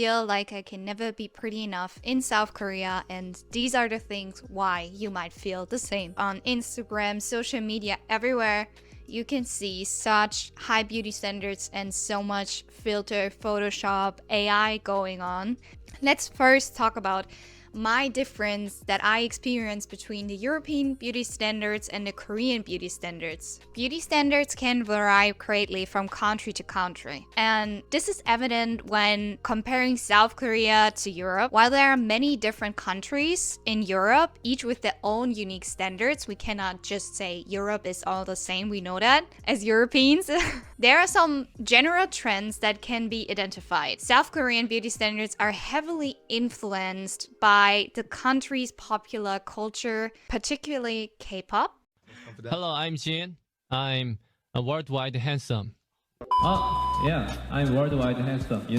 feel like I can never be pretty enough in South Korea, and these are the things why you might feel the same. On Instagram, social media, everywhere, you can see such high beauty standards and so much filter, Photoshop, AI going on. Let's first talk about my difference that I experienced between the European beauty standards and the Korean beauty standards. Beauty standards can vary greatly from country to country, and this is evident when comparing South Korea to Europe. While there are many different countries in Europe, each with their own unique standards, we cannot just say Europe is all the same, we know that as Europeans. There are some general trends that can be identified. South Korean beauty standards are heavily influenced by the country's popular culture, particularly K-pop. Hello, I'm Jin. I'm a worldwide handsome. Yeah, I'm worldwide handsome. 예.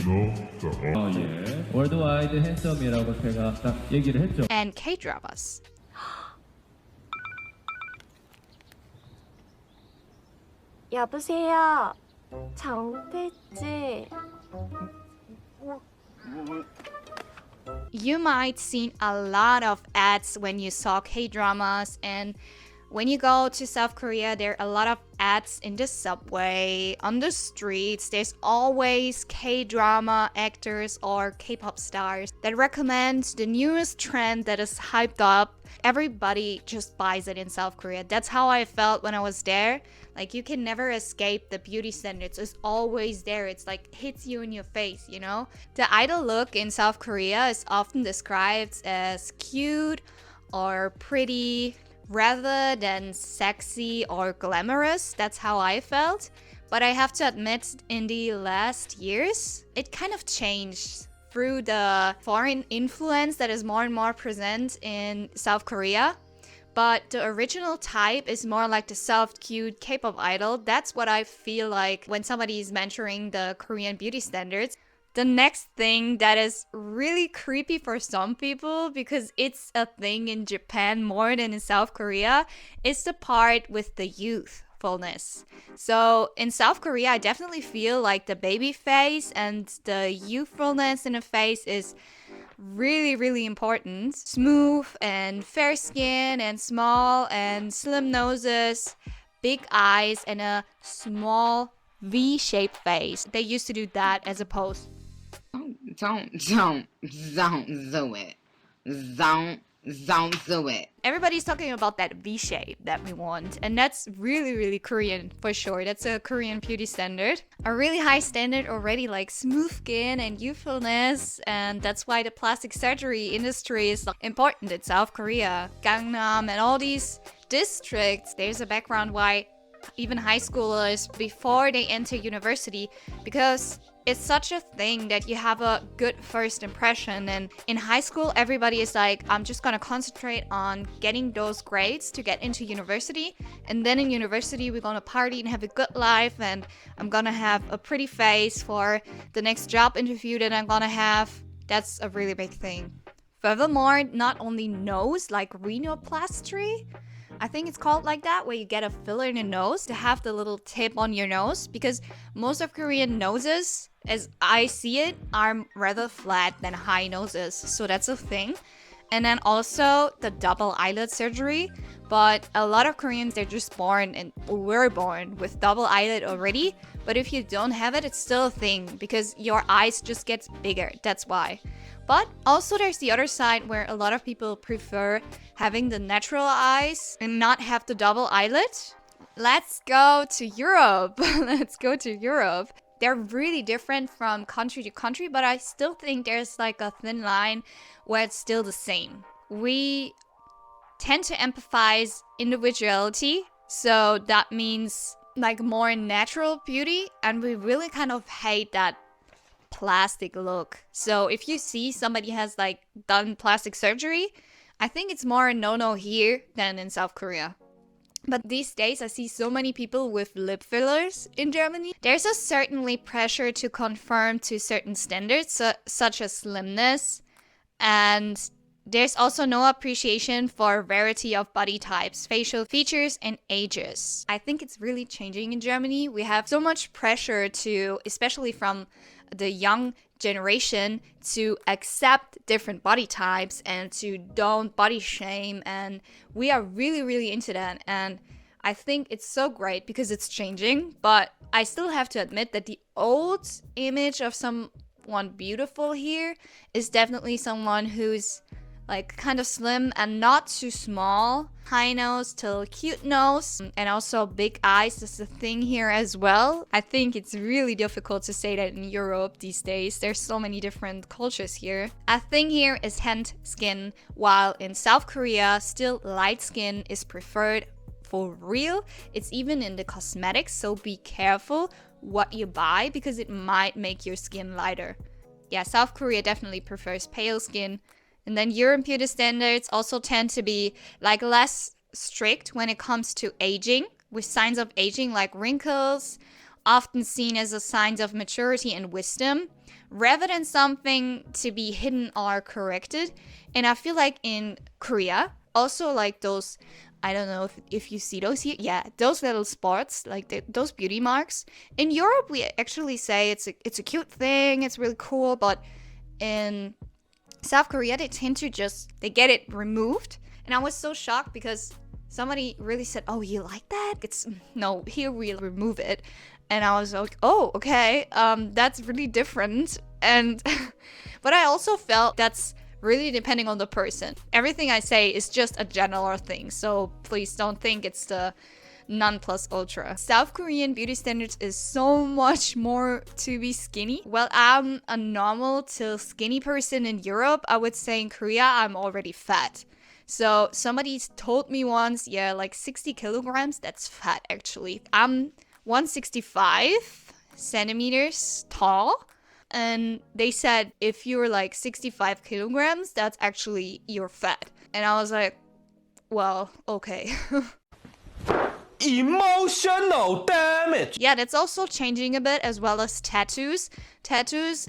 worldwide handsome이라고 제가 딱 얘기를 했죠. And K-dramas. 여보세요. 정태지. You might see a lot of ads when you saw K-dramas, and when you go to South Korea, there are a lot of ads in the subway, on the streets. There's always K-drama actors or K-pop stars that recommend the newest trend that is hyped up. Everybody just buys it in South Korea. That's how I felt when I was there. Like, you can never escape the beauty standards. It's always there. It's like hits you in your face, you know? The idol look in South Korea is often described as cute or pretty rather than sexy or glamorous. That's how I felt. But I have to admit, in the last years, it kind of changed through the foreign influence that is more and more present in South Korea. But the original type is more like the soft, cute K-pop idol. That's what I feel like when somebody is mentioning the Korean beauty standards. The next thing that is really creepy for some people, because it's a thing in Japan more than in South Korea, is the part with the youthfulness. So in South Korea, I definitely feel like the baby face and the youthfulness in the face is really, really important. Smooth and fair skin and small and slim noses, big eyes, and a small V-shaped face. They used to do that as opposed. Don't do it. Don't do it. Everybody's talking about that V-shape that we want, and that's really, really Korean for sure. That's a Korean beauty standard. A really high standard already, like smooth skin and youthfulness, and that's why the plastic surgery industry is important in South Korea. Gangnam and all these districts, there's a background why even high schoolers, before they enter university, because it's such a thing that you have a good first impression. And in high school, everybody is like, I'm just gonna concentrate on getting those grades to get into university. And then in university, we're gonna party and have a good life. And I'm gonna have a pretty face for the next job interview that I'm gonna have. That's a really big thing. Furthermore, not only nose, like rhinoplasty, I think it's called like that, where you get a filler in your nose to have the little tip on your nose, because most of Korean noses, as I see it, are rather flat than high noses. So that's a thing. And then also the double eyelid surgery. But a lot of Koreans, they're just born and were born with double eyelid already. But if you don't have it, it's still a thing because your eyes just get bigger. That's why. But also there's the other side where a lot of people prefer having the natural eyes and not have the double eyelid. Let's go to Europe. Let's go to Europe. They're really different from country to country, but I still think there's like a thin line where it's still the same. We tend to emphasize individuality, so that means like more natural beauty, and we really kind of hate that plastic look. So if you see somebody has like done plastic surgery, I think it's more a no-no here than in South Korea. But these days I see so many people with lip fillers in Germany. There's a certainly pressure to conform to certain standards, such as slimness, and there's also no appreciation for variety of body types, facial features, and ages. I think it's really changing in Germany. We have so much pressure to, especially from the young generation to accept different body types and to don't body shame, and we are really, really into that. And I think it's so great because it's changing, but I still have to admit that the old image of someone beautiful here is definitely someone who's like kind of slim and not too small. High nose till cute nose, and also big eyes. That's the thing here as well. I think it's really difficult to say that in Europe these days. There's so many different cultures here. A thing here is tanned skin, while in South Korea, still light skin is preferred for real. It's even in the cosmetics, so be careful what you buy because it might make your skin lighter. Yeah, South Korea definitely prefers pale skin. And then European beauty standards also tend to be like less strict when it comes to aging, with signs of aging like wrinkles, often seen as a sign of maturity and wisdom, rather than something to be hidden or corrected. And I feel like in Korea, also like those, I don't know if you see those here. Yeah, those little spots, like those beauty marks. In Europe, we actually say it's a cute thing, it's really cool, but in South Korea, they tend to they get it removed. And I was so shocked because somebody really said, oh, you like that? No, here we remove it. And I was like, oh, okay, that's really different. And, but I also felt that's really depending on the person. Everything I say is just a general thing. So please don't think it's the non plus ultra. South Korean beauty standards is so much more to be skinny. Well, I'm a normal to skinny person in Europe. I would say in Korea, I'm already fat. So somebody told me once, yeah, like 60 kilograms, that's fat actually. I'm 165 centimeters tall. And they said, if you're like 65 kilograms, that's actually you're fat. And I was like, well, okay. Emotional damage. Yeah, that's also changing a bit, as well as tattoos. Tattoos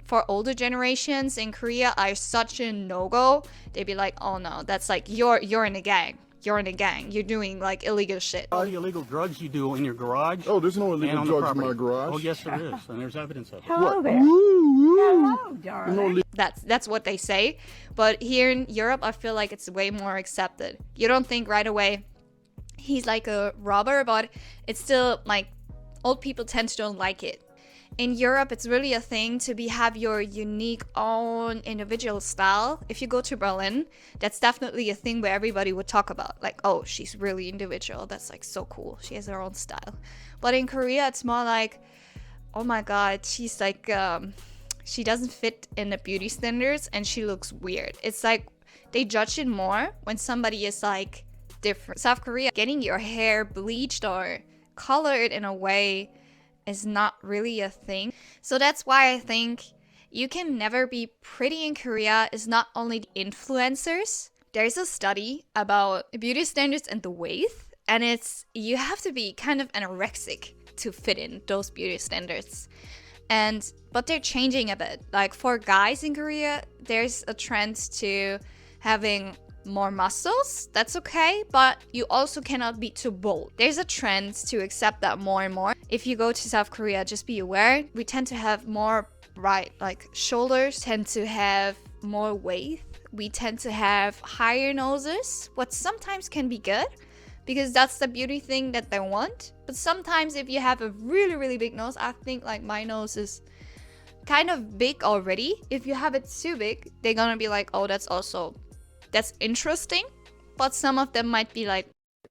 for older generations in Korea are such a no-go. They'd be like, oh no, that's like you're in a gang. You're in a gang. You're doing like illegal shit. All the illegal drugs you do in your garage. Oh, there's no and illegal on the drugs in my property. garage. Oh, yes, there is, and there's evidence of it. Hello there. Hello, darling. That's what they say. But here in Europe, I feel like it's way more accepted. You don't think right away he's like a robber, but it's still like old people tend to don't like it. In Europe, it's really a thing to have your unique own individual style. If you go to Berlin, that's definitely a thing where everybody would talk about. Like, oh, she's really individual. That's like so cool. She has her own style. But in Korea, it's more like, oh my god, she's like, she doesn't fit in the beauty standards and she looks weird. It's like they judge it more when somebody is like different. South Korea, getting your hair bleached or colored in a way is not really a thing. So that's why I think you can never be pretty in Korea is not only the influencers. There's a study about beauty standards and the weight, and it's you have to be kind of anorexic to fit in those beauty standards. But they're changing a bit. Like for guys in Korea, there's a trend to having more muscles. That's okay, but you also cannot be too bold. There's a trend to accept that more and more. If you go to South Korea, just be aware. We tend to have more like shoulders, tend to have more weight. We tend to have higher noses, what sometimes can be good because that's the beauty thing that they want. But sometimes if you have a really, really big nose, I think like my nose is kind of big already. If you have it too big, they're gonna be like, oh, that's interesting, but some of them might be like,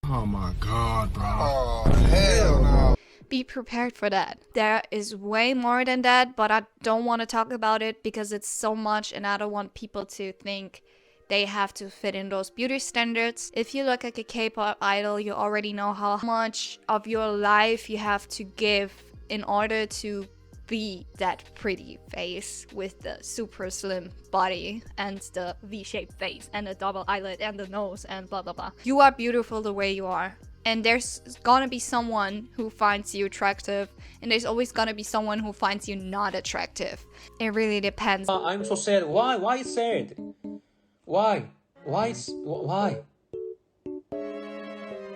Oh my god, bro. Oh, hell no. Be prepared for that. There is way more than that, but I don't want to talk about it because it's so much and I don't want people to think they have to fit in those beauty standards. If you look like a K-pop idol, you already know how much of your life you have to give in order to be that pretty face with the super slim body and the V-shaped face and the double eyelid and the nose and blah blah blah. You are beautiful the way you are, and there's gonna be someone who finds you attractive, and there's always gonna be someone who finds you not attractive. It really depends. I'm so sad. Why? Why sad? Why? Why?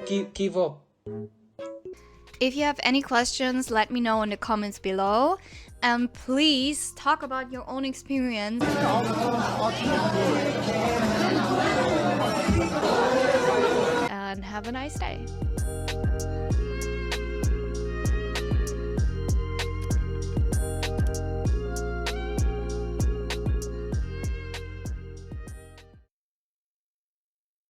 Give up. If you have any questions, let me know in the comments below. And please talk about your own experience. And have a nice day.